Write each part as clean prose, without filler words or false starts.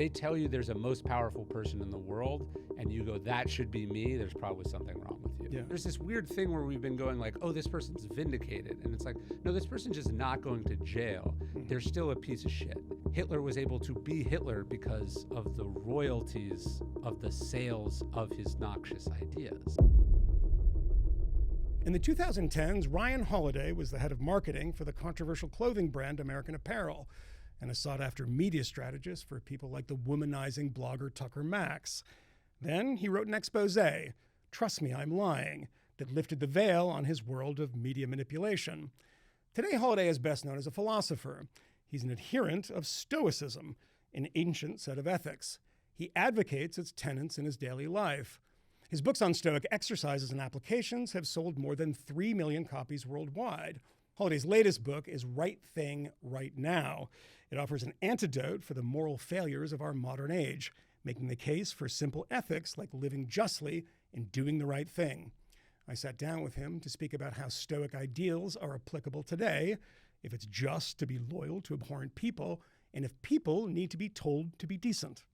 they tell you there's a most powerful person in the world and you go, that should be me, there's probably something wrong with you. Yeah. There's this weird thing where we've been going like, oh, this person's vindicated. And it's like, no, this person's just not going to jail. They're still a piece of shit. Hitler was able to be Hitler because of the royalties of the sales of his noxious ideas. In the 2010s, Ryan Holiday was the head of marketing for the controversial clothing brand American Apparel and a sought-after media strategist for people like the womanizing blogger Tucker Max. Then he wrote an exposé, Trust Me, I'm Lying, that lifted the veil on his world of media manipulation. Today, Holiday is best known as a philosopher. He's an adherent of Stoicism, an ancient set of ethics. He advocates its tenets in his daily life. His books on Stoic exercises and applications have sold more than 3 million copies worldwide. Holiday's latest book is Right Thing, Right Now. It offers an antidote for the moral failures of our modern age, making the case for simple ethics like living justly and doing the right thing. I sat down with him to speak about how Stoic ideals are applicable today, if it's just to be loyal to abhorrent people, and if people need to be told to be decent.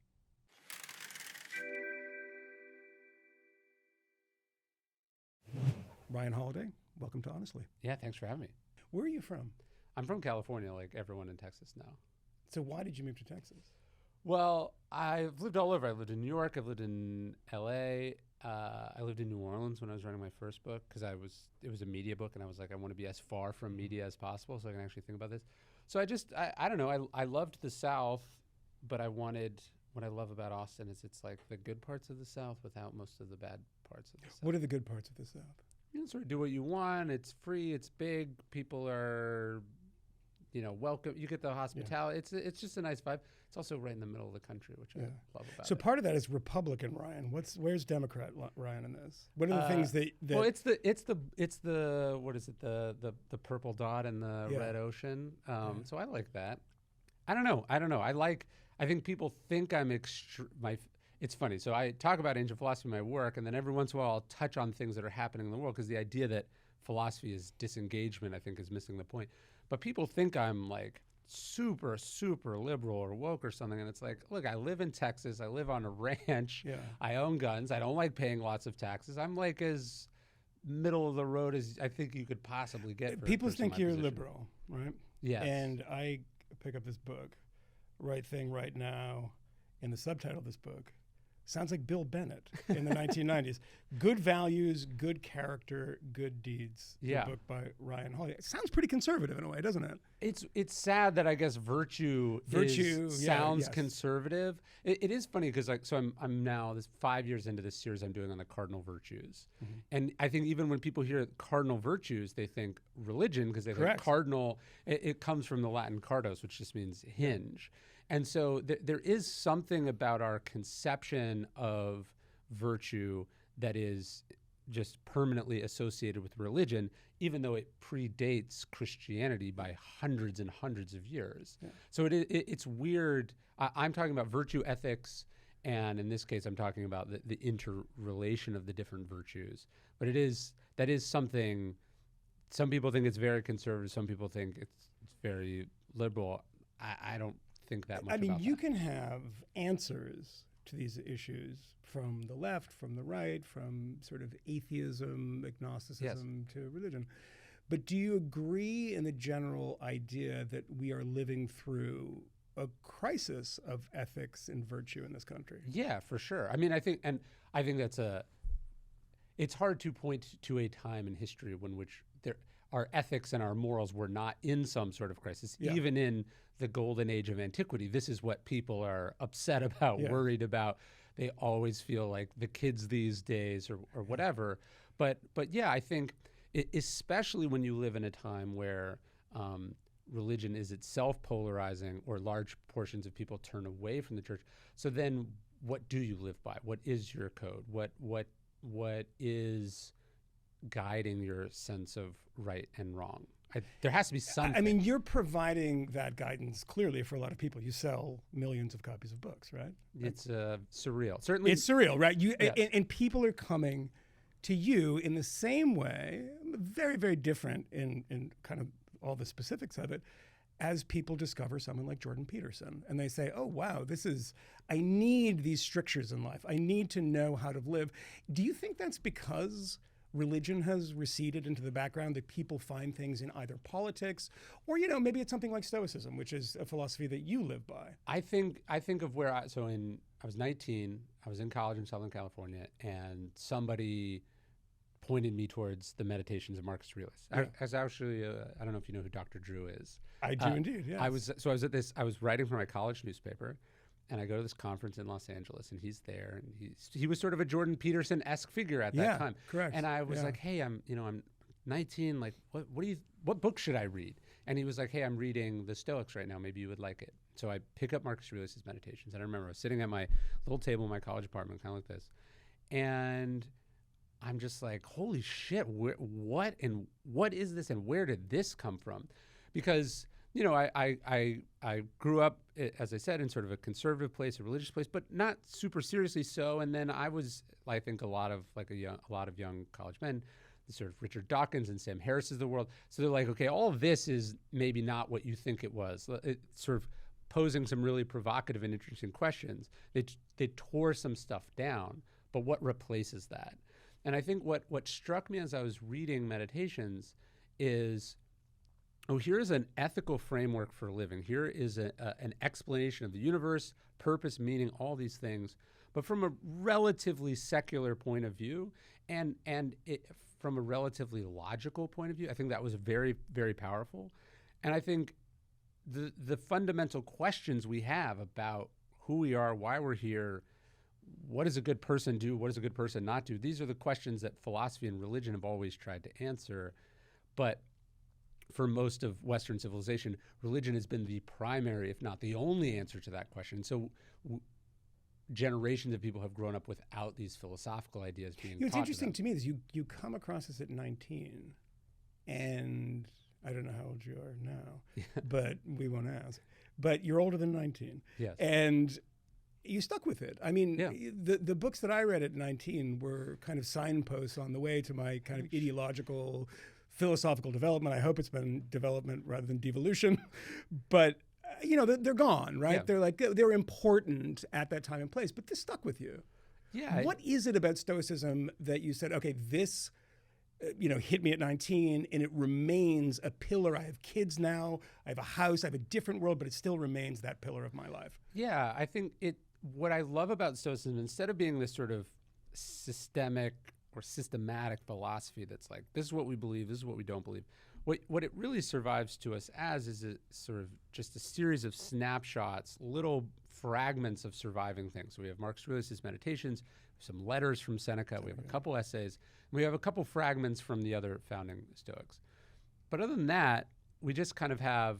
Ryan Holiday, welcome to Honestly. Yeah, thanks for having me. Where are you from? I'm from California, like everyone in Texas now. So why did you move to Texas? Well, I've lived all over. I've lived in New York. I've lived in LA. I lived in New Orleans when I was writing my first book because it was a media book, and I was like, I want to be as far from media as possible so I can actually think about this. So I don't know. I loved the South, but what I love about Austin is it's like the good parts of the South without most of the bad parts of the South. What are the good parts of the South? You can sort of do what you want. It's free. It's big. People are, welcome. You get the hospitality. Yeah. It's just a nice vibe. It's also right in the middle of the country, which I love about it. So part of that is Republican Ryan. Where's Democrat Ryan in this? What are the things that? Well, it's the what is it? The purple dot and the red ocean. So I like that. I don't know. I think people think I'm It's funny. So I talk about ancient philosophy in my work, and then every once in a while I'll touch on things that are happening in the world because the idea that philosophy is disengagement, I think, is missing the point. But people think I'm like super, super liberal or woke or something, and it's like, look, I live in Texas. I live on a ranch. Yeah. I own guns. I don't like paying lots of taxes. I'm like as middle of the road as I think you could possibly get. People think you're liberal, right? Yes. And I pick up this book, Right Thing, Right Now, and the subtitle of this book sounds like Bill Bennett in the 1990s. Good values, good character, good deeds. Yeah. The book by Ryan Holiday. It sounds pretty conservative in a way, doesn't it? It's sad that I guess virtue sounds conservative. It is funny because I'm now 5 years into this series I'm doing on the cardinal virtues, and I think even when people hear cardinal virtues, they think religion because they think cardinal. It comes from the Latin cardos, which just means hinge. And so there is something about our conception of virtue that is just permanently associated with religion, even though it predates Christianity by hundreds and hundreds of years. Yeah. So it's weird. I'm talking about virtue ethics, and in this case, I'm talking about the interrelation of the different virtues. But that is something. Some people think it's very conservative. Some people think it's very liberal. I don't think that much. I mean, about you that. can have answers to these issues from the left, from the right, from sort of atheism, agnosticism to religion. But do you agree in the general idea that we are living through a crisis of ethics and virtue in this country? Yeah, for sure. I mean, I think that's it's hard to point to a time in history which our ethics and our morals were not in some sort of crisis, even in the golden age of antiquity. This is what people are upset about, worried about. They always feel like the kids these days or whatever. But yeah, I think especially when you live in a time where religion is itself polarizing or large portions of people turn away from the church. So then what do you live by? What is your code? What is guiding your sense of right and wrong? There has to be something. I mean, you're providing that guidance clearly for a lot of people. You sell millions of copies of books, right? It's surreal. Certainly, it's surreal, right? And people are coming to you in the same way, very, very different in kind of all the specifics of it, as people discover someone like Jordan Peterson and they say, oh, wow, I need these strictures in life. I need to know how to live. Do you think that's because religion has receded into the background, that people find things in either politics or, maybe it's something like Stoicism, which is a philosophy that you live by? I think of where I was 19, I was in college in Southern California, and somebody pointed me towards the Meditations of Marcus Aurelius. Yeah. I was actually, I don't know if you know who Dr. Drew is. I do indeed, yes. I was writing for my college newspaper, and I go to this conference in Los Angeles, and he's there, and he was sort of a Jordan Peterson-esque figure at that time. Correct. And I was like, hey, I'm 19, like, what book should I read? And he was like, hey, I'm reading the Stoics right now, maybe you would like it. So I pick up Marcus Aurelius' Meditations, and I remember I was sitting at my little table in my college apartment, kind of like this, and I'm just like, holy shit, what is this, and where did this come from? Because, I grew up, as I said, in sort of a conservative place, a religious place, but not super seriously so. And then I was, I think, a lot of young college men, the sort of Richard Dawkins and Sam Harris of the world. So they're like, okay, all of this is maybe not what you think it was. It's sort of posing some really provocative and interesting questions. They tore some stuff down, but what replaces that? And I think what struck me as I was reading Meditations is, here's an ethical framework for living. Here is an explanation of the universe, purpose, meaning, all these things, but from a relatively secular point of view, and from a relatively logical point of view. I think that was very, very powerful. And I think the fundamental questions we have about who we are, why we're here, what does a good person do, what does a good person not do, these are the questions that philosophy and religion have always tried to answer. But for most of Western civilization, religion has been the primary, if not the only, answer to that question. So generations of people have grown up without these philosophical ideas being taught. What's interesting to me is you come across this at 19, and I don't know how old you are now, but we won't ask. But you're older than 19. Yes. And you stuck with it. I mean, the books that I read at 19 were kind of signposts on the way to my kind of ideological, philosophical development. I hope it's been development rather than devolution. But, they're gone, right? Yeah. They're important at that time and place, but this stuck with you. Yeah. What is it about Stoicism that you said, okay, this hit me at 19 and it remains a pillar? I have kids now, I have a house, I have a different world, but it still remains that pillar of my life. Yeah, I think what I love about Stoicism, instead of being this sort of systemic or systematic philosophy that's like, this is what we believe, this is what we don't believe, what it really survives to us as is a sort of just a series of snapshots, little fragments of surviving things. So we have Marcus Aurelius' Meditations, some letters from Seneca, we have a couple essays, we have a couple fragments from the other founding Stoics. But other than that, we just kind of have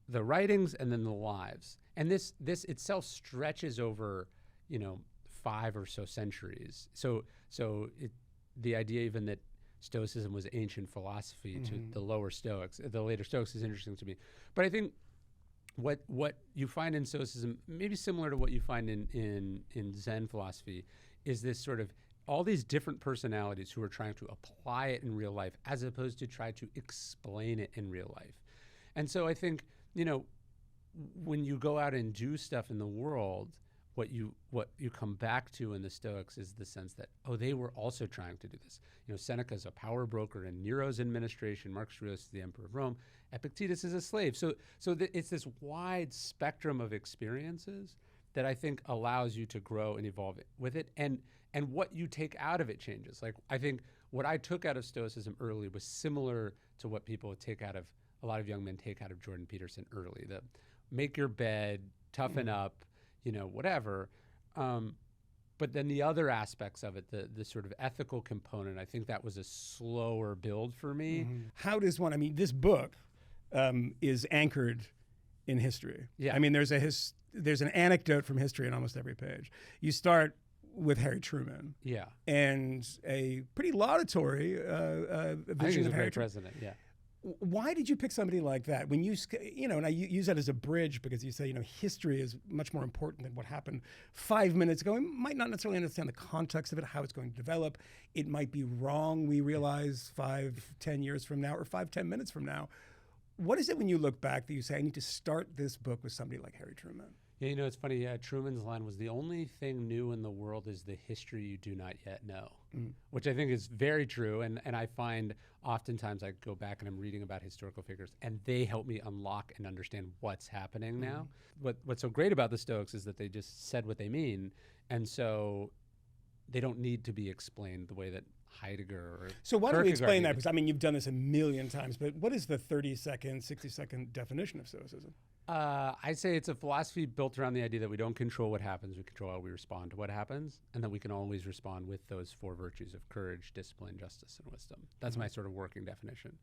the writings and then the lives. And this itself stretches over, 5 or so centuries. So the idea even that Stoicism was ancient philosophy to the lower Stoics, the later Stoics, is interesting to me. But I think what you find in Stoicism, maybe similar to what you find in Zen philosophy, is this sort of all these different personalities who are trying to apply it in real life as opposed to try to explain it in real life. And so I think, when you go out and do stuff in the world, what you come back to in the Stoics is the sense that, they were also trying to do this. Seneca's a power broker in Nero's administration, Marcus Aurelius is the emperor of Rome, Epictetus is a slave. So it's this wide spectrum of experiences that I think allows you to grow and evolve with it. And what you take out of it changes. Like, I think what I took out of Stoicism early was similar to what people take out of, a lot of young men take out of Jordan Peterson early. The make your bed, toughen up, whatever. But then the other aspects of it, the sort of ethical component, I think that was a slower build for me. How does one, this book is anchored in history. Yeah. There's an anecdote from history in almost every page. You start with Harry Truman. Yeah. And a pretty laudatory vision of Harry Truman. President, yeah. Why did you pick somebody like that? When you, and I use that as a bridge because you say, history is much more important than what happened 5 minutes ago. We might not necessarily understand the context of it, how it's going to develop. It might be wrong, we realize 5-10 years from now or 5-10 minutes from now. What is it when you look back that you say, I need to start this book with somebody like Harry Truman? Yeah, it's funny. Truman's line was, the only thing new in the world is the history you do not yet know, which I think is very true. And I find oftentimes I go back and I'm reading about historical figures and they help me unlock and understand what's happening now. What's so great about the Stoics is that they just said what they mean. And so they don't need to be explained the way that Heidegger or So why don't we explain that? needed. Because you've done this a million times, but what is the 30-second, 60-second definition of Stoicism? I say it's a philosophy built around the idea that we don't control what happens, we control how we respond to what happens, and that we can always respond with those 4 virtues of courage, discipline, justice, and wisdom. That's my sort of working definition.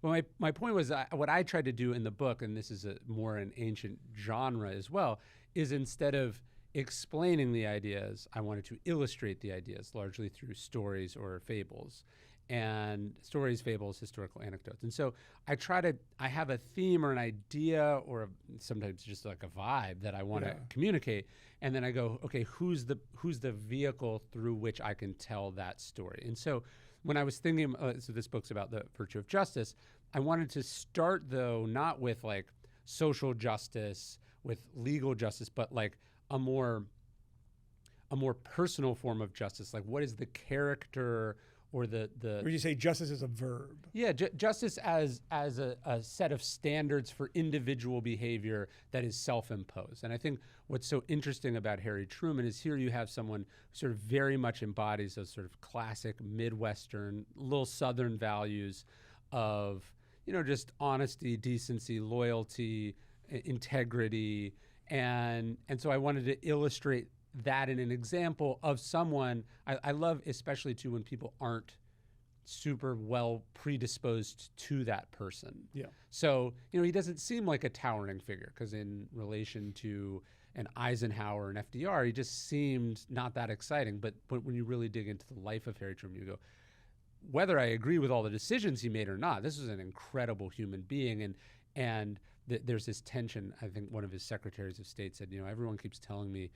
But my point was, what I tried to do in the book, and this is more an ancient genre as well, is instead of explaining the ideas, I wanted to illustrate the ideas largely through stories or fables. And stories, fables, historical anecdotes. And so I have a theme or an idea or sometimes just like a vibe that I want to communicate. And then I go, okay, who's the vehicle through which I can tell that story? And so when I was thinking, so this book's about the virtue of justice, I wanted to start though, not with like social justice, with legal justice, but like a more personal form of justice. Like what is the character or the Or you say justice is a verb? Yeah, justice as a set of standards for individual behavior that is self-imposed. And I think what's so interesting about Harry Truman is here you have someone who sort of very much embodies those sort of classic Midwestern, little Southern values of, just honesty, decency, loyalty, integrity. And so I wanted to illustrate that in an example of someone. I love especially too when people aren't super well predisposed to that person. Yeah. So, he doesn't seem like a towering figure because in relation to an Eisenhower and FDR, he just seemed not that exciting. But when you really dig into the life of Harry Truman, you go, whether I agree with all the decisions he made or not, this was an incredible human being. And there's this tension. I think one of his secretaries of state said, everyone keeps telling me,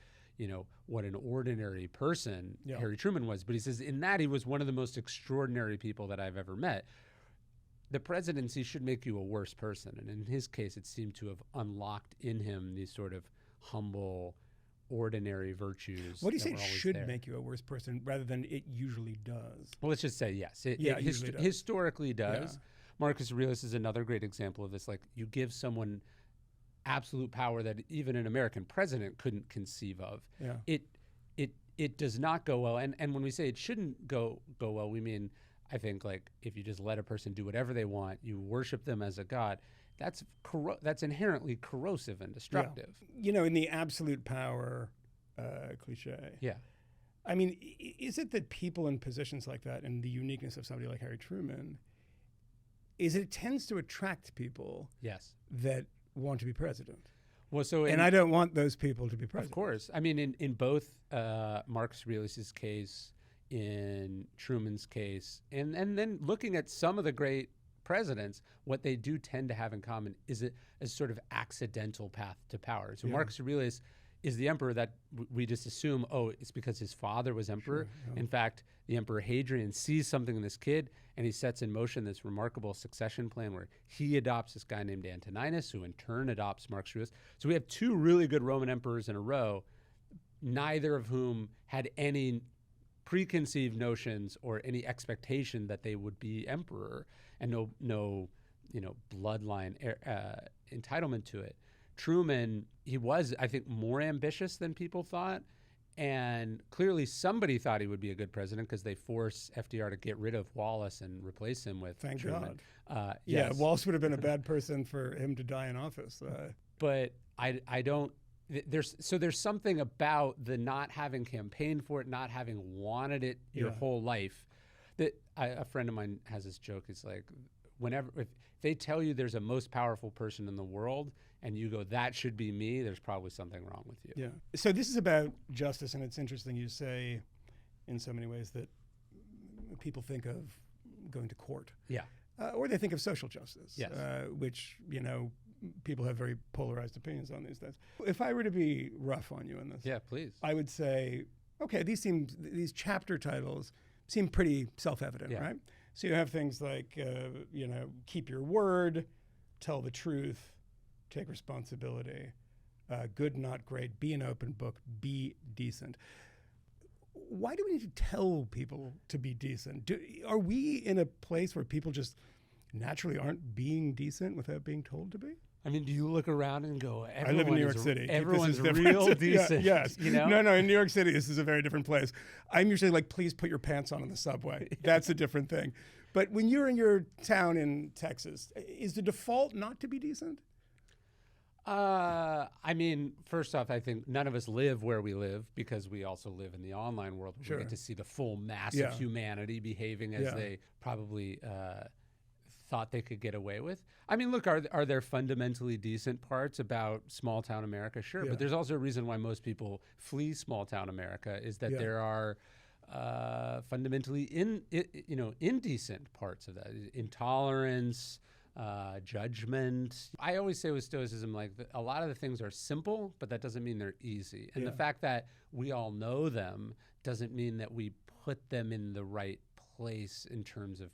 what an ordinary person Harry Truman was. But he says in that he was one of the most extraordinary people that I've ever met. The presidency should make you a worse person. And in his case, it seemed to have unlocked in him these sort of humble, ordinary virtues. What do you say should make you a worse person rather than it usually does? Well, let's just say yes. It usually does. Historically does. Yeah. Marcus Aurelius is another great example of this. Like you give someone absolute power that even an American president couldn't conceive of. Yeah. It does not go well. And when we say it shouldn't go well, we mean, I think, like if you just let a person do whatever they want, you worship them as a god, that's inherently corrosive and destructive. Yeah. In the absolute power cliche. Yeah. Is it that people in positions like that and the uniqueness of somebody like Harry Truman is it tends to attract people that want to be president? Well, I don't want those people to be president. Of course. In both Marcus Aurelius' case, in Truman's case, and then looking at some of the great presidents, what they do tend to have in common is a sort of accidental path to power. So Marcus Aurelius is the emperor that we just assume, it's because his father was emperor. Sure, yeah. In fact, the Emperor Hadrian sees something in this kid and he sets in motion this remarkable succession plan where he adopts this guy named Antoninus, who in turn adopts Marcus Aurelius. So we have 2 really good Roman emperors in a row, neither of whom had any preconceived notions or any expectation that they would be emperor, and no bloodline entitlement to it. Truman, he was, I think, more ambitious than people thought. And clearly somebody thought he would be a good president because they forced FDR to get rid of Wallace and replace him with Truman. God. Yeah, Wallace would have been a bad person for him to die in office. But I don't, there's something about the not having campaigned for it, not having wanted it your whole life. That a friend of mine has this joke. It's like, if they tell you there's a most powerful person in the world and you go, that should be me, there's probably something wrong with you. Yeah. So this is about justice, and it's interesting you say in so many ways that people think of going to court. Yeah. Or they think of social justice, yes. Which, people have very polarized opinions on these days. If I were to be rough on you in this, yeah, please, I would say, okay, these chapter titles seem pretty self-evident, right? So you have things like, keep your word, tell the truth, take responsibility, good, not great, be an open book, be decent. Why do we need to tell people to be decent? Are we in a place where people just naturally aren't being decent without being told to be? I mean, do you look around and go, I live in New York City. Everyone's real decent. Yeah, yes. You know? No, in New York City, this is a very different place. I'm usually like, please put your pants on in the subway. That's a different thing. But when you're in your town in Texas, is the default not to be decent? I mean, first off, I think none of us live where we live because we also live in the online world where we get to see the full mass of humanity behaving as they probably thought they could get away with. I mean, look, are there fundamentally decent parts about small town America? Sure, but there's also a reason why most people flee small town America is that there are fundamentally indecent parts of that. Intolerance, judgment. I always say with Stoicism, like a lot of the things are simple, but that doesn't mean they're easy. And the fact that we all know them doesn't mean that we put them in the right place in terms of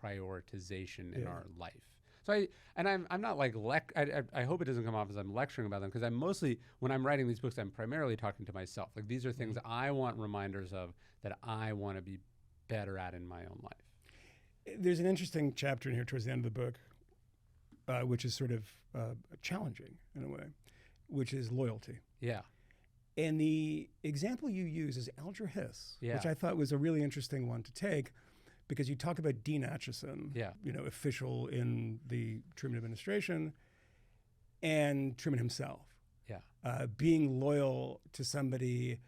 prioritization in our life. So I'm not like, I hope it doesn't come off as I'm lecturing about them, because I'm mostly, when I'm writing these books, I'm primarily talking to myself. Like these are things I want reminders of that I want to be better at in my own life. There's an interesting chapter in here towards the end of the book, which is sort of challenging in a way, which is loyalty. Yeah. And the example you use is Alger Hiss, which I thought was a really interesting one to take, because you talk about Dean Acheson, official in the Truman administration, and Truman himself, being loyal to somebody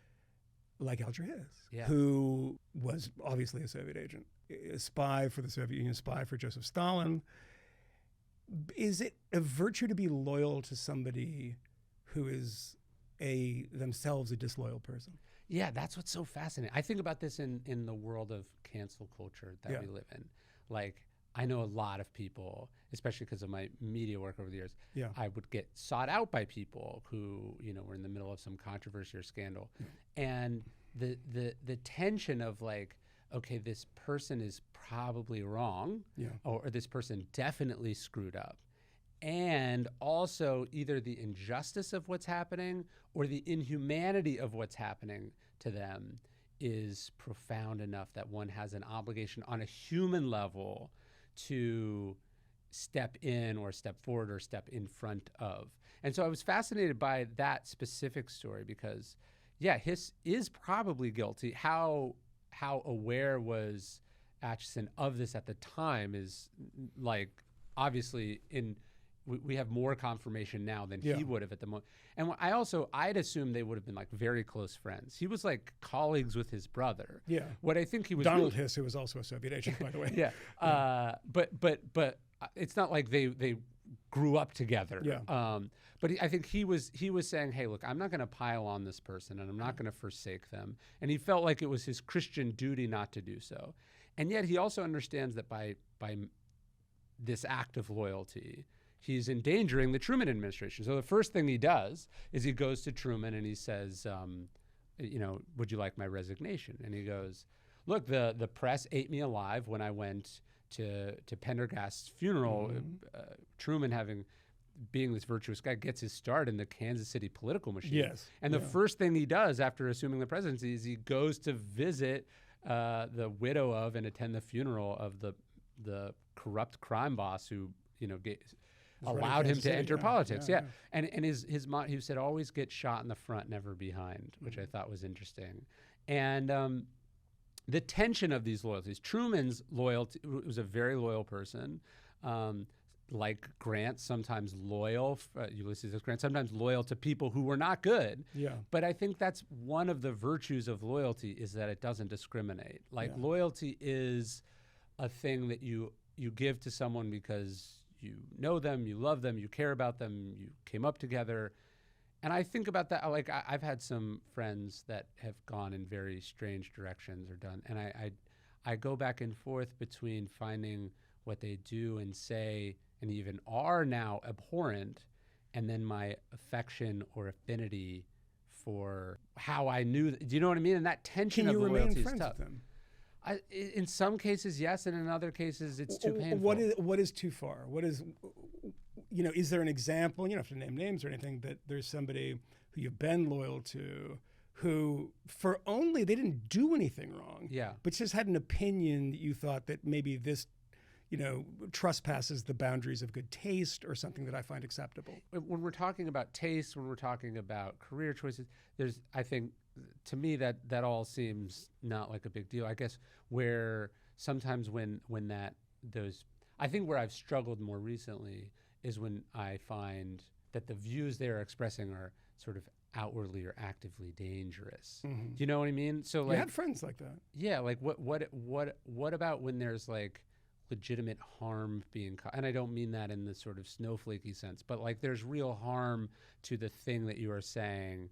like Alger Hiss, who was obviously a Soviet agent, a spy for the Soviet Union, spy for Joseph Stalin. Is it a virtue to be loyal to somebody who is themselves a disloyal person? Yeah, that's what's so fascinating. I think about this in the world of cancel culture that we live in. Like, I know a lot of people, especially because of my media work over the years, I would get sought out by people who, were in the middle of some controversy or scandal. And the tension of like, okay, this person is probably wrong, or this person definitely screwed up. And also either the injustice of what's happening or the inhumanity of what's happening to them is profound enough that one has an obligation on a human level to step in or step forward or step in front of. And so I was fascinated by that specific story because, Hiss is probably guilty. How aware was Acheson of this at the time is like, obviously we have more confirmation now than he would have at the moment. And I'd assume they would have been like very close friends. He was like colleagues with his brother. Yeah. What I think he was Donald Hiss, who was also a Soviet agent, by the way. But it's not like they grew up together. Yeah. But I think he was saying, hey, look, I'm not going to pile on this person and I'm not going to forsake them. And he felt like it was his Christian duty not to do so. And yet he also understands that by this act of loyalty, he's endangering the Truman administration. So the first thing he does is he goes to Truman and he says, would you like my resignation? And he goes, look, the press ate me alive when I went to Pendergast's funeral. Truman, being this virtuous guy, gets his start in the Kansas City political machine. Yes. And the first thing he does after assuming the presidency is he goes to visit the widow of and attend the funeral of the corrupt crime boss who allowed him to enter politics. And his motto, he said, always get shot in the front, never behind, which I thought was interesting. And the tension of these loyalties. Truman's loyalty was a very loyal person, like Grant, sometimes loyal, Ulysses S. Grant, sometimes loyal to people who were not good. Yeah. But I think that's one of the virtues of loyalty is that it doesn't discriminate. Like loyalty is a thing that you give to someone because you know them, you love them, you care about them, you came up together. And I think about that, like I've had some friends that have gone in very strange directions and I go back and forth between finding what they do and say and even are now abhorrent, and then my affection or affinity for how I knew, do you know what I mean? And that tension of loyalty is tough. With them? In some cases, yes, and in other cases, it's too painful. What is too far? is there an example, you don't have to name names or anything, that there's somebody who you've been loyal to who they didn't do anything wrong, but just had an opinion that you thought that maybe this, trespasses the boundaries of good taste or something that I find acceptable? When we're talking about taste, when we're talking about career choices, I think, to me, that all seems not like a big deal. I guess where sometimes I think where I've struggled more recently is when I find that the views they're expressing are sort of outwardly or actively dangerous. Do you know what I mean? So you had friends like that. Yeah, like what about when there's like legitimate harm being and I don't mean that in the sort of snowflakey sense, but like there's real harm to the thing that you are saying.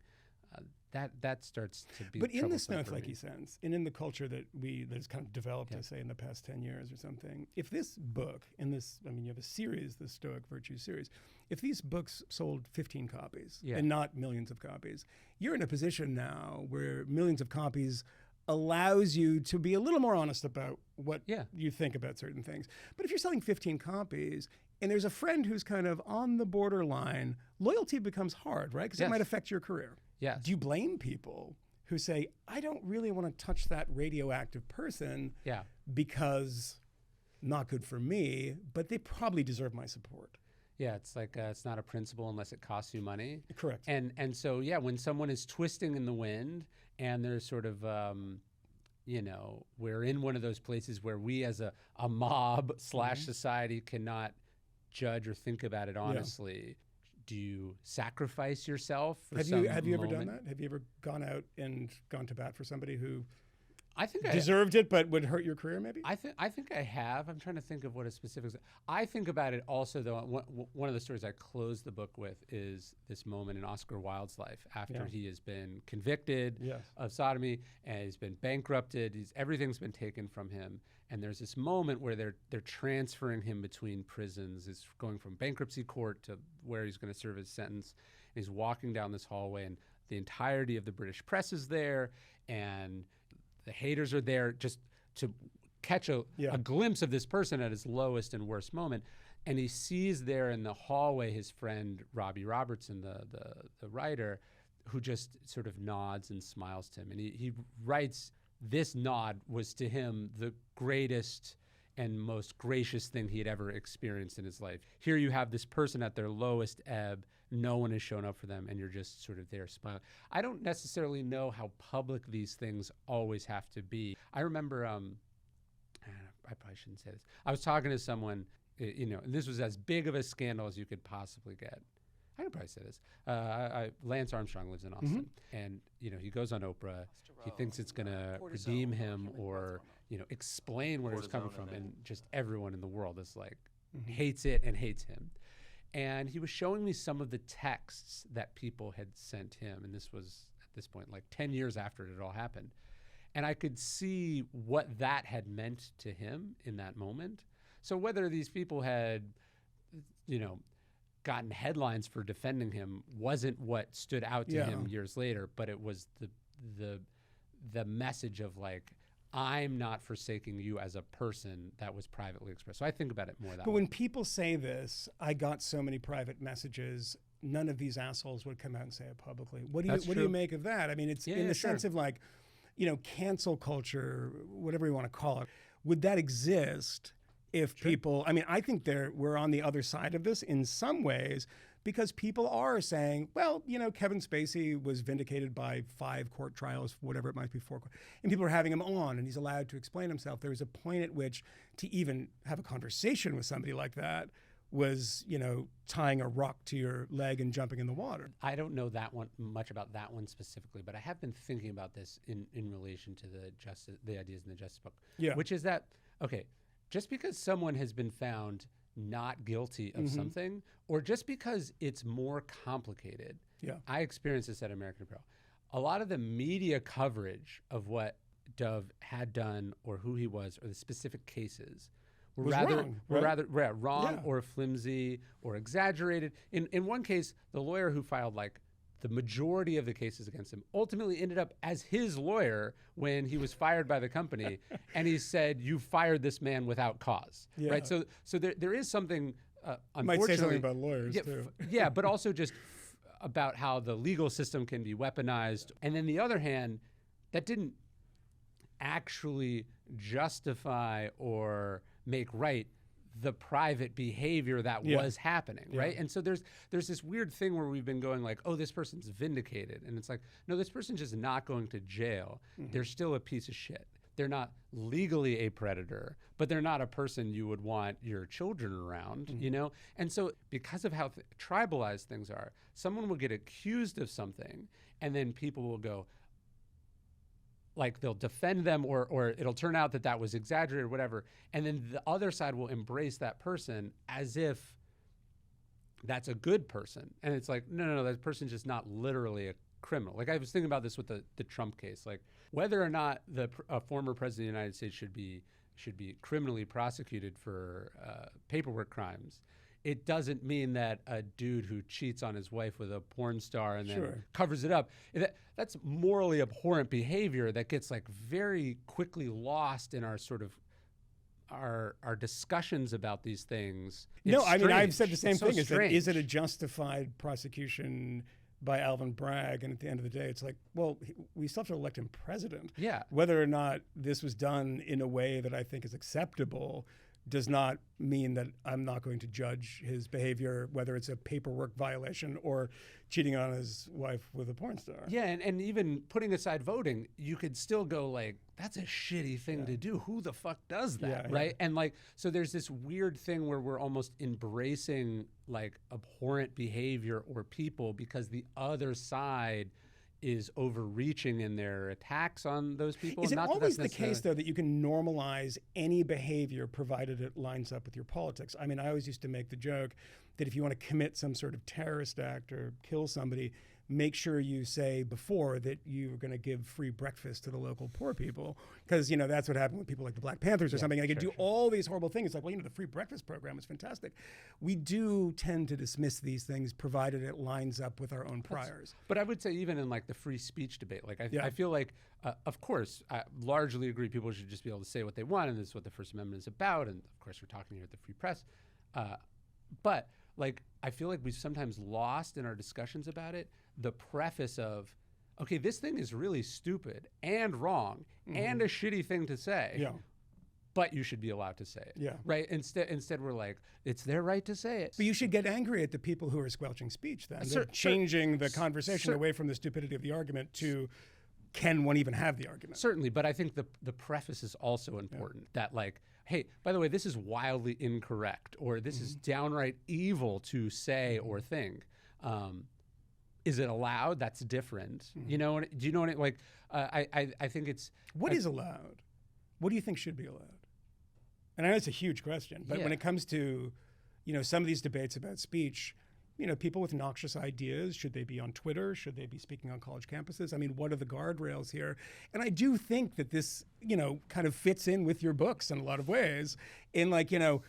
That starts to be. But in the snowflakey sense, and in the culture that's kind of developed, I say, in the past 10 years or something, if this book, you have a series, the Stoic Virtue series, if these books sold 15 copies and not millions of copies, you're in a position now where millions of copies allows you to be a little more honest about what you think about certain things. But if you're selling 15 copies and there's a friend who's kind of on the borderline, loyalty becomes hard, right? Because it might affect your career. Yes. Do you blame people who say, I don't really want to touch that radioactive person because not good for me, but they probably deserve my support? Yeah, it's like it's not a principle unless it costs you money. Correct. And so, when someone is twisting in the wind and there's sort of, we're in one of those places where we as a mob / society cannot judge or think about it honestly. Do you sacrifice yourself for Have you ever done that? Have you ever gone out and gone to bat for somebody who I think deserved it but would hurt your career maybe? I think I have. I'm trying to think of what a specific. I think about it also, though. One of the stories I close the book with is this moment in Oscar Wilde's life after he has been convicted of sodomy and he's been bankrupted. Everything's been taken from him. And there's this moment where they're transferring him between prisons. He's going from bankruptcy court to where he's going to serve his sentence. And he's walking down this hallway, and the entirety of the British press is there, and the haters are there just to catch a glimpse of this person at his lowest and worst moment. And he sees there in the hallway his friend Robbie Robertson, the writer, who just sort of nods and smiles to him. And he writes, this nod was to him the greatest and most gracious thing he had ever experienced in his life. Here you have this person at their lowest ebb. No one has shown up for them, and you're just sort of there smiling. I don't necessarily know how public these things always have to be. I remember, I probably shouldn't say this. I was talking to someone, and this was as big of a scandal as you could possibly get. I could probably say this. Lance Armstrong lives in Austin, and he goes on Oprah. He thinks it's going to redeem him or explain where it's coming from, and just everyone in the world is like hates it and hates him. And he was showing me some of the texts that people had sent him, and this was at this point like 10 years after it had all happened, and I could see what that had meant to him in that moment. So whether these people had, gotten headlines for defending him wasn't what stood out to him years later, but it was the message of like, I'm not forsaking you as a person that was privately expressed. So I think about it more that way. But when people say this, I got so many private messages, none of these assholes would come out and say it publicly. What do you make of that? I mean, it's in the sense of like, cancel culture, whatever you want to call it. Would that exist if people, I think we're on the other side of this in some ways, because people are saying, well, Kevin Spacey was vindicated by 5 court trials, whatever it might be, 4 court, and people are having him on and he's allowed to explain himself. There was a point at which to even have a conversation with somebody like that was, tying a rock to your leg and jumping in the water. I don't know much about that one specifically, but I have been thinking about this in relation to the ideas in the Justice book, which is that, okay, just because someone has been found not guilty of something, or just because it's more complicated. I experienced this at American Apparel. A lot of the media coverage of what Dove had done or who he was or the specific cases were rather wrong or flimsy or exaggerated. In one case, the lawyer who filed like the majority of the cases against him ultimately ended up as his lawyer when he was fired by the company. And he said, you fired this man without cause, right? So there is something Might say something about lawyers too. Yeah, but also just about how the legal system can be weaponized. And then the other hand, that didn't actually justify or make right the private behavior that was happening, right? And so there's this weird thing where we've been going like, oh, this person's vindicated. And it's like, no, this person's just not going to jail. They're still a piece of shit. They're not legally a predator, but they're not a person you would want your children around, you know? And so because of how tribalized things are, someone will get accused of something and then people will go, like they'll defend them or it'll turn out that that was exaggerated or whatever. And then the other side will embrace that person as if that's a good person. And it's like, no, that person's just not literally a criminal. Like I was thinking about this with the Trump case, like whether or not a former president of the United States should be criminally prosecuted for paperwork crimes. It doesn't mean that a dude who cheats on his wife with a porn star and then covers it up, that's morally abhorrent behavior that gets like very quickly lost in our sort of our discussions about these things. No, I mean, I've said the same thing. Is it a justified prosecution by Alvin Bragg? And at the end of the day, it's like, well, we still have to elect him president. Yeah. Whether or not this was done in a way that I think is acceptable does not mean that I'm not going to judge his behavior, whether it's a paperwork violation or cheating on his wife with a porn star. Yeah, and even putting aside voting, you could still go like, that's a shitty thing to do. Who the fuck does that, right? And like, so there's this weird thing where we're almost embracing like abhorrent behavior or people because the other side is overreaching in their attacks on those people. Is it always the case, though, that you can normalize any behavior provided it lines up with your politics? I mean, I always used to make the joke that if you want to commit some sort of terrorist act or kill somebody, make sure you say before that you're going to give free breakfast to the local poor people. Because, you know, that's what happened with people like the Black Panthers or something. They could do all these horrible things. It's like, well, you know, the free breakfast program is fantastic. We do tend to dismiss these things provided it lines up with our own priors. But I would say even in like the free speech debate, like I feel like, of course, I largely agree people should just be able to say what they want, and this is what the First Amendment is about. And of course, we're talking here at the Free Press. But like, I feel like we've sometimes lost in our discussions about it the preface of, okay, this thing is really stupid and wrong and a shitty thing to say, but you should be allowed to say it, right? Instead, we're like, it's their right to say it. But you should get angry at the people who are squelching speech then. They're changing the conversation away from the stupidity of the argument to, can one even have the argument? Certainly, but I think the preface is also important, that like, hey, by the way, this is wildly incorrect, or this is downright evil to say or think. Is it allowed? That's different. You know, do you know what it, like, I think it's... What is allowed? What do you think should be allowed? And I know it's a huge question, but when it comes to, you know, some of these debates about speech, you know, people with noxious ideas, should they be on Twitter? Should they be speaking on college campuses? I mean, what are the guardrails here? And I do think that this, you know, kind of fits in with your books in a lot of ways, in like, you know,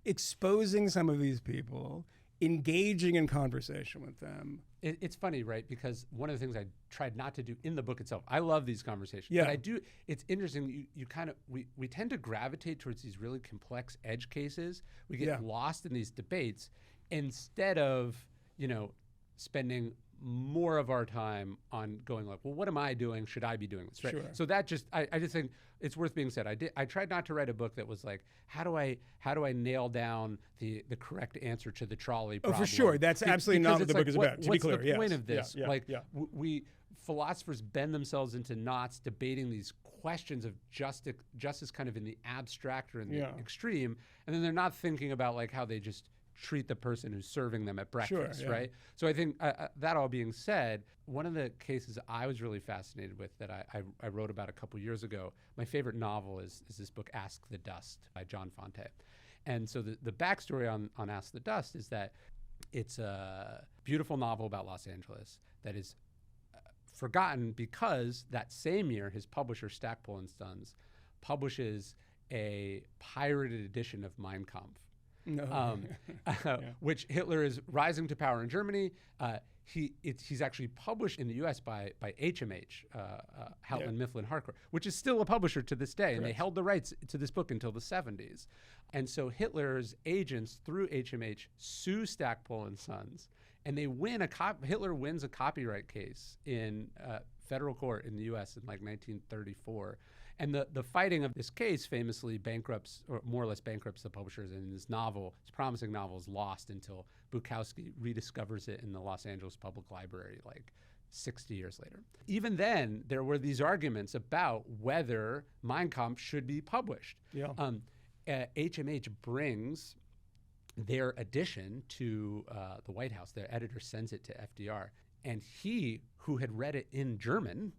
exposing some of these people, engaging in conversation with them. It's funny, right? Because one of the things I tried not to do in the book itself, I love these conversations, but I do, it's interesting, you kind of, we tend to gravitate towards these really complex edge cases. We get lost in these debates instead of, you know, spending more of our time on going like, well, what am I doing? Should I be doing this? Right. So that just, I just think it's worth being said. I tried not to write a book that was like, how do I nail down the correct answer to the trolley problem? Oh, for sure. That's absolutely not what the book is about, to be clear. What's the point of this? We philosophers bend themselves into knots debating these questions of justice kind of in the abstract or in the extreme, and then they're not thinking about like how they just treat the person who's serving them at breakfast, right? So I think that all being said, one of the cases I was really fascinated with that I wrote about a couple years ago, my favorite novel is this book, Ask the Dust by John Fonte. And so the backstory on Ask the Dust is that it's a beautiful novel about Los Angeles that is forgotten because that same year, his publisher, Stackpole & Sons, publishes a pirated edition of Mein Kampf. Which Hitler is rising to power in Germany. he's actually published in the U.S. by HMH, Houghton Mifflin Harcourt, which is still a publisher to this day, and they held the rights to this book until the 70s. And so Hitler's agents through HMH sue Stackpole and Sons, and they win Hitler wins a copyright case in federal court in the U.S. in like 1934. And the fighting of this case famously bankrupts, or more or less bankrupts the publishers, and his promising novel is lost until Bukowski rediscovers it in the Los Angeles Public Library like 60 years later. Even then, there were these arguments about whether Mein Kampf should be published. HMH brings their edition to the White House. Their editor sends it to FDR. And he, who had read it in German,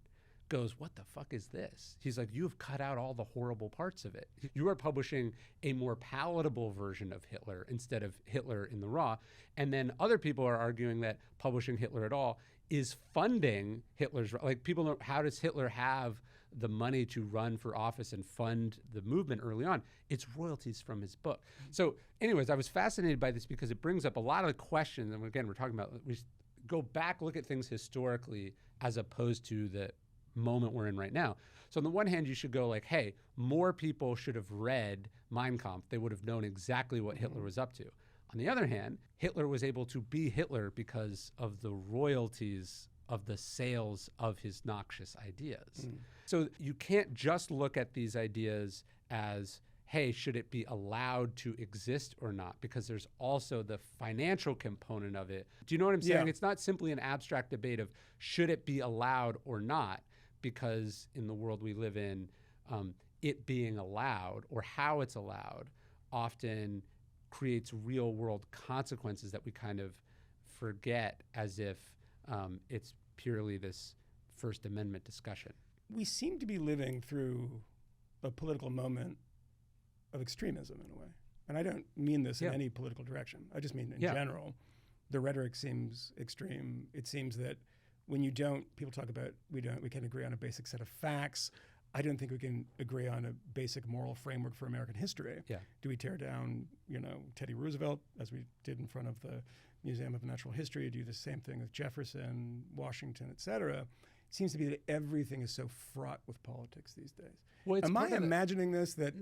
goes, "What the fuck is this?" He's like, "You've cut out all the horrible parts of it. You are publishing a more palatable version of Hitler instead of Hitler in the raw." And then other people are arguing that publishing Hitler at all is funding Hitler's, like people know, how does Hitler have the money to run for office and fund the movement early on? It's royalties from his book. So anyways, I was fascinated by this because it brings up a lot of the questions. And again, we're talking about, we go back, look at things historically as opposed to the moment we're in right now. So on the one hand, you should go like, hey, more people should have read Mein Kampf. They would have known exactly what Hitler was up to. On the other hand, Hitler was able to be Hitler because of the royalties of the sales of his noxious ideas. So you can't just look at these ideas as, hey, should it be allowed to exist or not? Because there's also the financial component of it. Do you know what I'm saying? It's not simply an abstract debate of should it be allowed or not, because in the world we live in, it being allowed or how it's allowed often creates real world consequences that we kind of forget as if it's purely this First Amendment discussion. We seem to be living through a political moment of extremism in a way. And I don't mean this in any political direction. I just mean in general. The rhetoric seems extreme. It seems that when you don't, people talk about we can't agree on a basic set of facts. I don't think we can agree on a basic moral framework for American history. Do we tear down, Teddy Roosevelt, as we did in front of the Museum of Natural History? Do the same thing with Jefferson, Washington, et cetera? It seems to be that everything is so fraught with politics these days. Well, am I imagining this, that,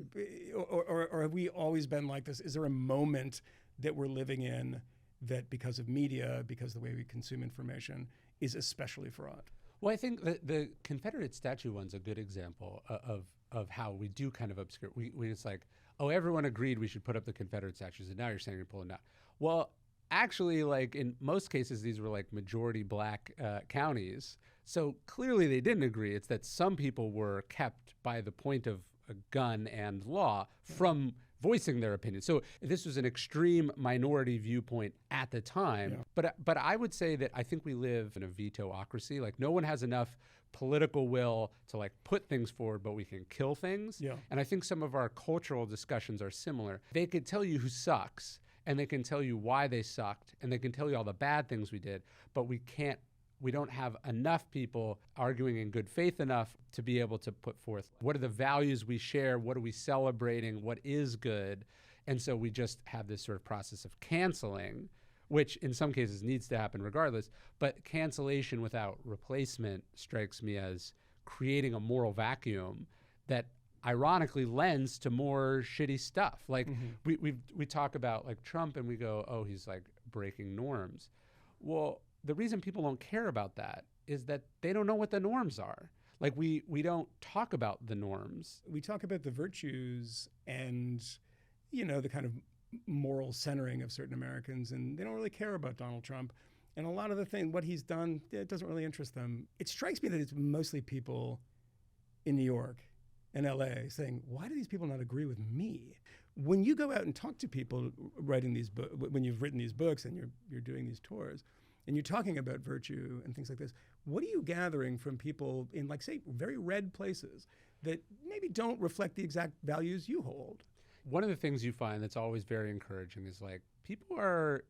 or have we always been like this? Is there a moment that we're living in that because of media, because of the way we consume information, is especially fraught? Well, I think the Confederate statue one's a good example of how we do kind of obscure. We it's like, oh, everyone agreed we should put up the Confederate statues, and now you're saying you're pulling down. Well, actually, like in most cases, these were like majority black counties. So clearly they didn't agree. It's that some people were kept by the point of a gun and law from voicing their opinion. So this was an extreme minority viewpoint at the time. But I would say that I think we live in a veto-ocracy. Like no one has enough political will to like put things forward, but we can kill things. And I think some of our cultural discussions are similar. They could tell you who sucks, and they can tell you why they sucked, and they can tell you all the bad things we did, but we don't have enough people arguing in good faith enough to be able to put forth what are the values we share, what are we celebrating, what is good. And so we just have this sort of process of canceling, which in some cases needs to happen regardless, but cancellation without replacement strikes me as creating a moral vacuum that ironically lends to more shitty stuff. Like we talk about like Trump and we go, oh, he's like breaking norms. Well, the reason people don't care about that is that they don't know what the norms are. Like we don't talk about the norms. We talk about the virtues and, the kind of moral centering of certain Americans, and they don't really care about Donald Trump. And a lot of the thing, what he's done, it doesn't really interest them. It strikes me that it's mostly people in New York and LA saying, why do these people not agree with me? When you go out and talk to people writing these books, when you've written these books and you're doing these tours, and you're talking about virtue and things like this, what are you gathering from people in, like, say, very red places that maybe don't reflect the exact values you hold? One of the things you find that's always very encouraging is like people are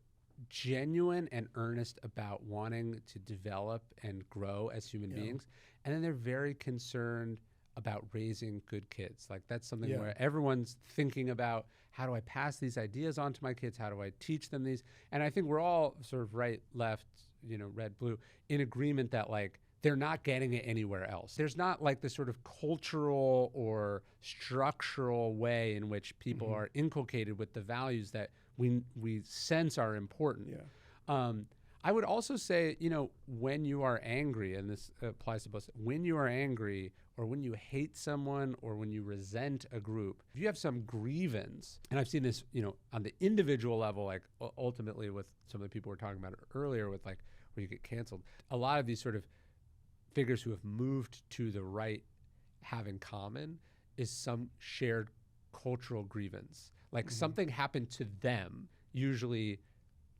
genuine and earnest about wanting to develop and grow as human beings. And then they're very concerned about raising good kids. Like that's something where everyone's thinking about, how do I pass these ideas on to my kids? How do I teach them these? And I think we're all sort of right, left, red, blue, in agreement that like they're not getting it anywhere else. There's not like this sort of cultural or structural way in which people are inculcated with the values that we sense are important. Yeah. I would also say, when you are angry, and this applies to both, when you are angry or when you hate someone or when you resent a group, if you have some grievance, and I've seen this, on the individual level, like ultimately with some of the people we were talking about earlier with like where you get canceled, a lot of these sort of figures who have moved to the right have in common is some shared cultural grievance. Like something happened to them, usually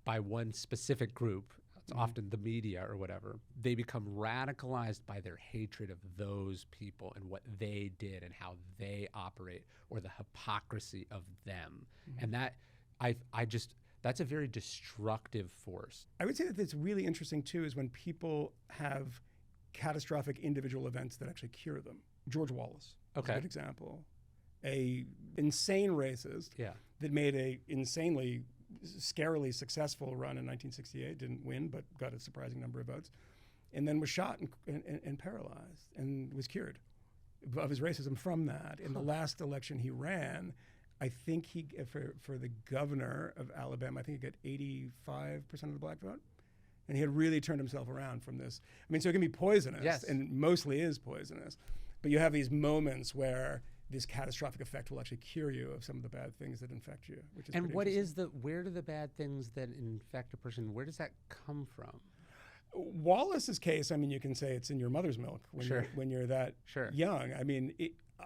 by one specific group, it's often the media or whatever. They become radicalized by their hatred of those people and what they did and how they operate, or the hypocrisy of them. And that, that's a very destructive force. I would say that it's really interesting too is when people have catastrophic individual events that actually cure them. George Wallace is a good example. A insane racist that made a insanely, scarily successful run in 1968, didn't win, but got a surprising number of votes, and then was shot and paralyzed and was cured of his racism from that. In the last election he ran, I think for the governor of Alabama, I think he got 85% of the black vote. And he had really turned himself around from this. I mean, so it can be poisonous, and mostly is poisonous. But you have these moments where this catastrophic effect will actually cure you of some of the bad things that infect you, which is and where do the bad things that infect a person, where does that come from? Wallace's case, I mean, you can say it's in your mother's milk when you're that young. I mean,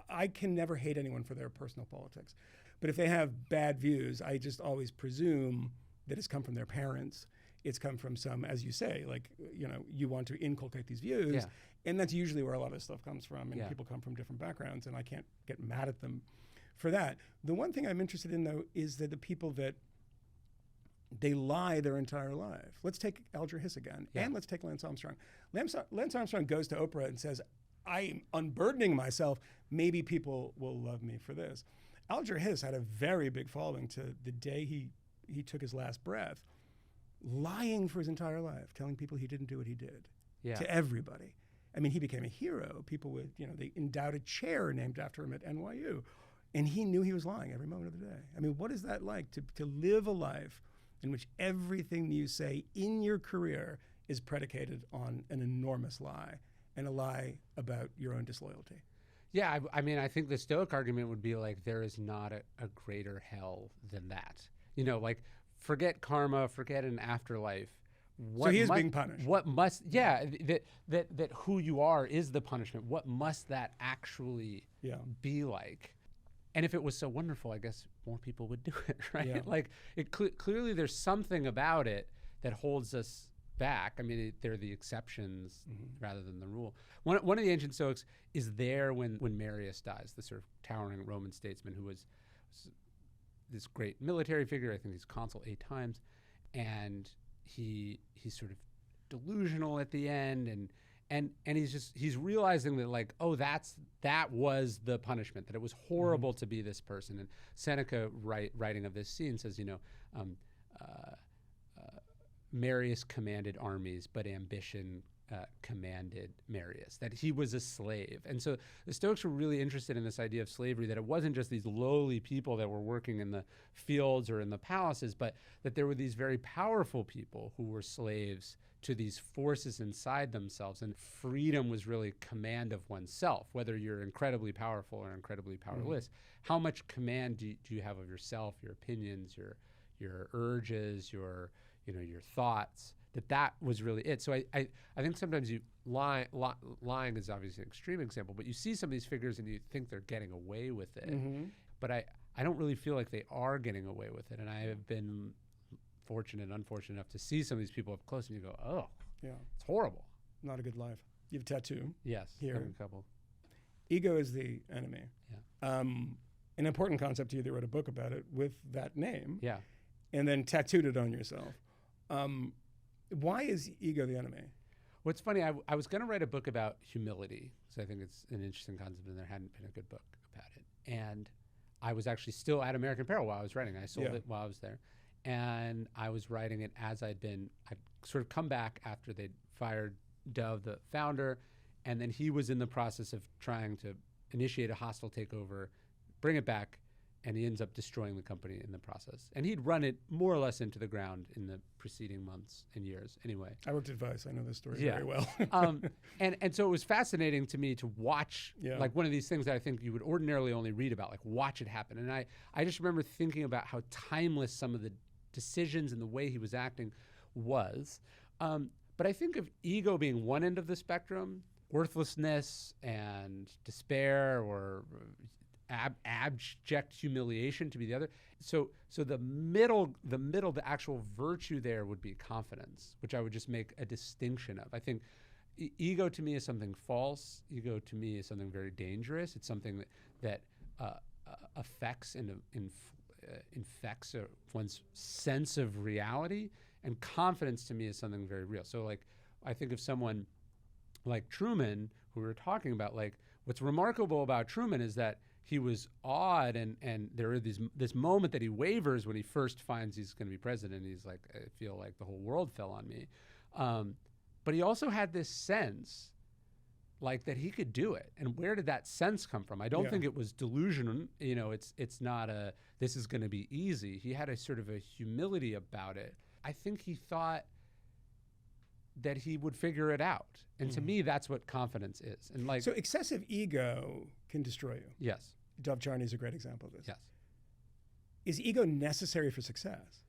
I can never hate anyone for their personal politics. But if they have bad views, I just always presume that it's come from their parents. It's come from some, as you say, like, you want to inculcate these views. And that's usually where a lot of stuff comes from. And people come from different backgrounds, and I can't get mad at them for that. The one thing I'm interested in, though, is that the people that they lie their entire life. Let's take Alger Hiss again, and let's take Lance Armstrong. Lance Armstrong goes to Oprah and says, I'm unburdening myself. Maybe people will love me for this. Alger Hiss had a very big following to the day he took his last breath, lying for his entire life, telling people he didn't do what he did to everybody. I mean, he became a hero. People would, they endowed a chair named after him at NYU. And he knew he was lying every moment of the day. I mean, what is that like to live a life in which everything you say in your career is predicated on an enormous lie, and a lie about your own disloyalty? Yeah, I mean, I think the Stoic argument would be like, there is not a greater hell than that. Like, forget karma, forget an afterlife. So he is being punished. What must, that who you are is the punishment. What must that actually be like? And if it was so wonderful, I guess more people would do it, right? Yeah. Like, clearly there's something about it that holds us back. I mean, they're the exceptions rather than the rule. One of the ancient Stoics is there when Marius dies, the sort of towering Roman statesman who was this great military figure. I think he's consul 8 times, and he's sort of delusional at the end, and he's realizing that, like, oh, that was the punishment, that it was horrible to be this person. And Seneca, writing of this scene, says, Marius commanded armies, but ambition commanded Marius, that he was a slave. And so the Stoics were really interested in this idea of slavery, that it wasn't just these lowly people that were working in the fields or in the palaces, but that there were these very powerful people who were slaves to these forces inside themselves. And freedom was really command of oneself, whether you're incredibly powerful or incredibly powerless. How much command do you have of yourself, your opinions, your urges, your thoughts? That was really it. So I think sometimes lying is obviously an extreme example, but you see some of these figures and you think they're getting away with it. But I don't really feel like they are getting away with it. And I have been fortunate and unfortunate enough to see some of these people up close, and you go, oh, it's horrible. Not a good life. You have a tattoo. Yes, here. A couple. Ego is the enemy. Yeah. An important concept to you. They wrote a book about it with that name. Yeah. And then tattooed it on yourself. Why is ego the enemy? Well, it's funny. I was going to write a book about humility, because I think it's an interesting concept, and there hadn't been a good book about it. And I was actually still at American Apparel while I was writing. I sold it while I was there. And I was writing it as I'd sort of come back after they'd fired Dove, the founder, and then he was in the process of trying to initiate a hostile takeover, bring it back, and he ends up destroying the company in the process. And he'd run it more or less into the ground in the preceding months and years anyway. I worked at Vice. I know this story very well. And so it was fascinating to me to watch, like one of these things that I think you would ordinarily only read about, like watch it happen. And I just remember thinking about how timeless some of the decisions and the way he was acting was. But I think of ego being one end of the spectrum, worthlessness and despair or abject humiliation to be the other. So the actual virtue there would be confidence, which I would just make a distinction of. I think ego to me is something false. Ego to me is something very dangerous. It's something that affects and infects one's sense of reality. And confidence to me is something very real. So like, I think of someone like Truman, who we were talking about, like what's remarkable about Truman is that he was awed and there is this moment that he wavers when he first finds he's going to be president. He's like, I feel like the whole world fell on me. But he also had this sense like that he could do it. And where did that sense come from? I don't think it was delusion. You know, it's not this is going to be easy. He had a sort of a humility about it. I think he thought that he would figure it out. And to me, that's what confidence is. And like, so excessive ego can destroy you. Yes. Dov Charney is a great example of this. Yes. Is ego necessary for success?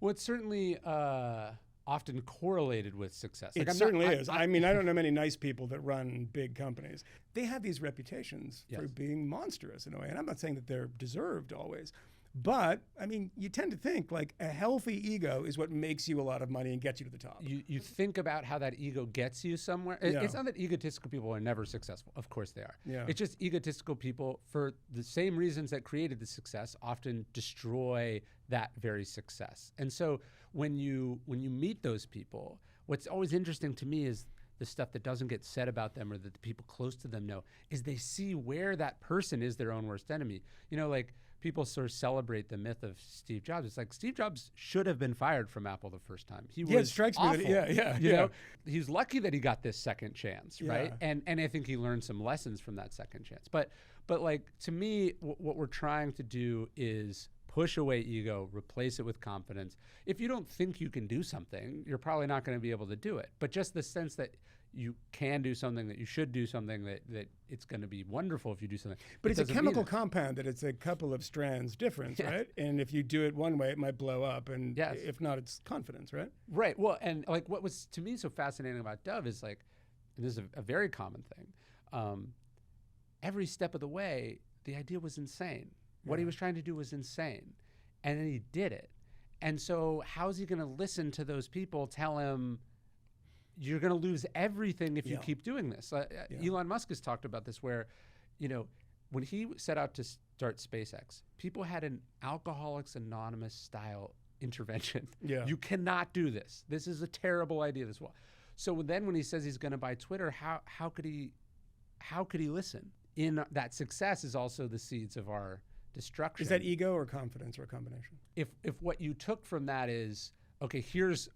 Well, it's certainly often correlated with success. It certainly is. I mean, I don't know many nice people that run big companies. They have these reputations for being monstrous in a way. And I'm not saying that they're deserved always. But, I mean, you tend to think like a healthy ego is what makes you a lot of money and gets you to the top. You think about how that ego gets you somewhere. It's not that egotistical people are never successful. Of course they are. Yeah. It's just egotistical people, for the same reasons that created the success, often destroy that very success. And so when you meet those people, what's always interesting to me is the stuff that doesn't get said about them or that the people close to them know, is they see where that person is their own worst enemy. You know, like, people sort of celebrate the myth of Steve Jobs. It's like Steve Jobs should have been fired from Apple the first time. He was it strikes awful. Me that, you know, he's lucky that he got this second chance, right? And I think he learned some lessons from that second chance. But like, to me, what we're trying to do is push away ego, replace it with confidence. If you don't think you can do something, you're probably not going to be able to do it. But just the sense that you can do something, that you should do something, that it's going to be wonderful if you do something. But it's a chemical compound that it's a couple of strands difference, right? And if you do it one way, it might blow up. And if not, it's confidence, right? Right. Well, and like what was to me so fascinating about Dove is like, and this is a very common thing, every step of the way, the idea was insane. What he was trying to do was insane. And then he did it. And so how's he going to listen to those people tell him, you're going to lose everything if you keep doing this? Elon Musk has talked about this where, you know, when he set out to start SpaceX, people had an Alcoholics Anonymous style intervention. You cannot do this. This is a terrible idea. So then when he says he's going to buy Twitter, how could he listen? In that success is also the seeds of our destruction. Is that ego or confidence or a combination? If what you took from that is, okay, here's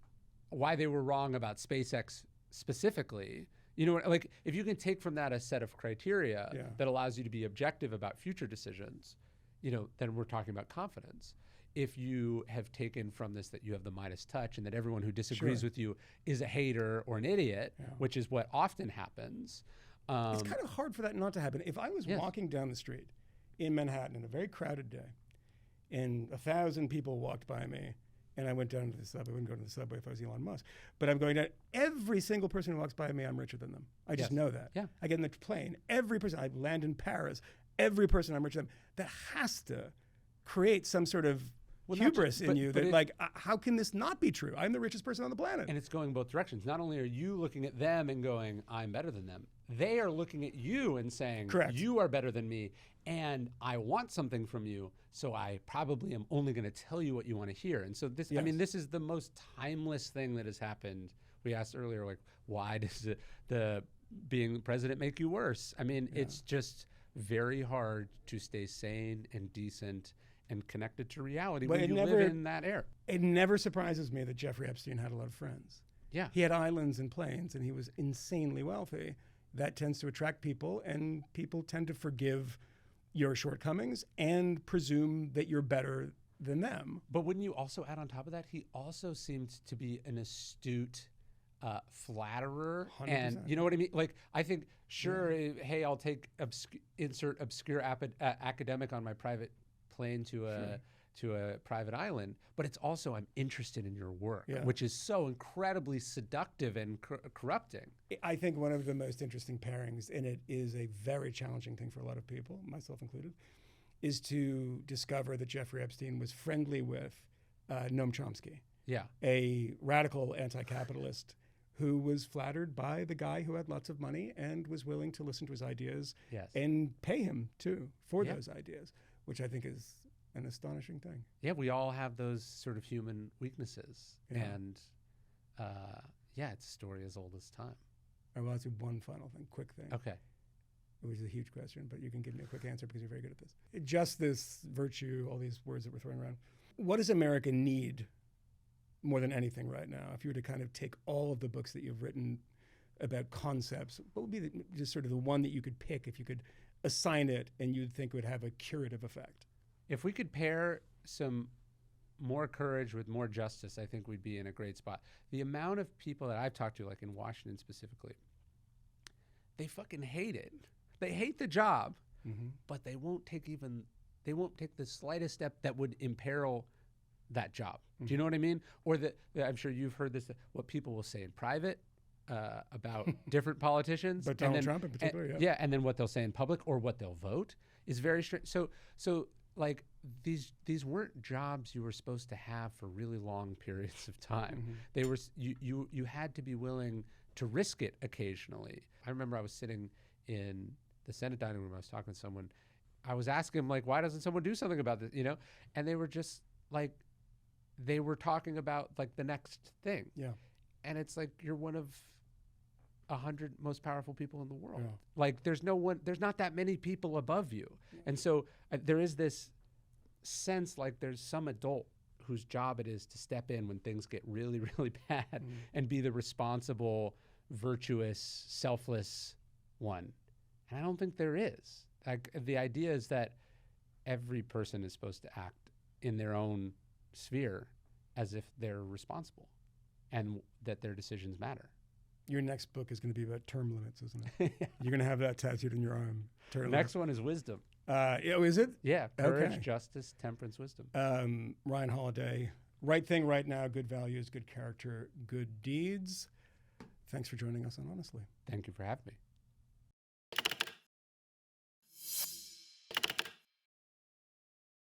why they were wrong about SpaceX specifically, you know, like if you can take from that a set of criteria that allows you to be objective about future decisions, you know, then we're talking about confidence. If you have taken from this that you have the Midas touch and that everyone who disagrees with you is a hater or an idiot, which is what often happens. It's kind of hard for that not to happen. If I was walking down the street in Manhattan in a very crowded day and 1,000 people walked by me, and I went down to the subway. I wouldn't go to the subway if I was Elon Musk. But I'm going down. Every single person who walks by me, I'm richer than them. I just know that. Yeah. I get in the plane. Every person, I land in Paris. Every person, I'm richer than them. That has to create some sort of hubris in you. How can this not be true? I'm the richest person on the planet. And it's going both directions. Not only are you looking at them and going, I'm better than them. They are looking at you and saying, you are better than me. And I want something from you, so I probably am only going to tell you what you want to hear. And so this, I mean, this is the most timeless thing that has happened. We asked earlier, like, why does the being president make you worse? I mean, it's just very hard to stay sane and decent and connected to reality when you live in that era. It never surprises me that Jeffrey Epstein had a lot of friends. Yeah. He had islands and planes, and he was insanely wealthy. That tends to attract people, and people tend to forgive your shortcomings and presume that you're better than them. But wouldn't you also add on top of that, he also seemed to be an astute flatterer. 100%. And you know what I mean? Like, I think, sure, hey, I'll take insert obscure academic on my private plane to a private island, but it's also, I'm interested in your work, which is so incredibly seductive and corrupting. I think one of the most interesting pairings, and it is a very challenging thing for a lot of people, myself included, is to discover that Jeffrey Epstein was friendly with Noam Chomsky, a radical anti-capitalist who was flattered by the guy who had lots of money and was willing to listen to his ideas and pay him too for those ideas, which I think is an astonishing thing. Yeah, we all have those sort of human weaknesses. And it's a story as old as time. I will ask you one final thing, quick thing. Okay. It was a huge question, but you can give me a quick answer because you're very good at this. Justice, virtue, all these words that we're throwing around. What does America need more than anything right now? If you were to kind of take all of the books that you've written about concepts, what would be just sort of the one that you could pick if you could assign it and you'd think would have a curative effect? If we could pair some more courage with more justice, I think we'd be in a great spot. The amount of people that I've talked to, like in Washington specifically, they fucking hate it. They hate the job, but they won't take the slightest step that would imperil that job. Do you know what I mean? Or I'm sure you've heard this, what people will say in private about different politicians. But Donald Trump in particular, and then what they'll say in public or what they'll vote is very strange. So like these weren't jobs you were supposed to have for really long periods of time. They were you had to be willing to risk it occasionally. I remember I was sitting in the Senate dining room. I was talking to someone. I was asking him, like, why doesn't someone do something about this? You know, and they were just like, they were talking about like the next thing. Yeah, and it's like you're one of 100 most powerful people in the world. Yeah. Like there's not that many people above you, and so there is this sense like there's some adult whose job it is to step in when things get really, really bad and be the responsible, virtuous, selfless one. And I don't think there is. Like the idea is that every person is supposed to act in their own sphere as if they're responsible and that their decisions matter. Your next book is going to be about term limits, isn't it? You're going to have that tattooed in your arm. Next one is wisdom. Is it? Yeah. Courage, justice, temperance, wisdom. Ryan Holiday, right thing, right now, good values, good character, good deeds. Thanks for joining us on Honestly. Thank you for having me.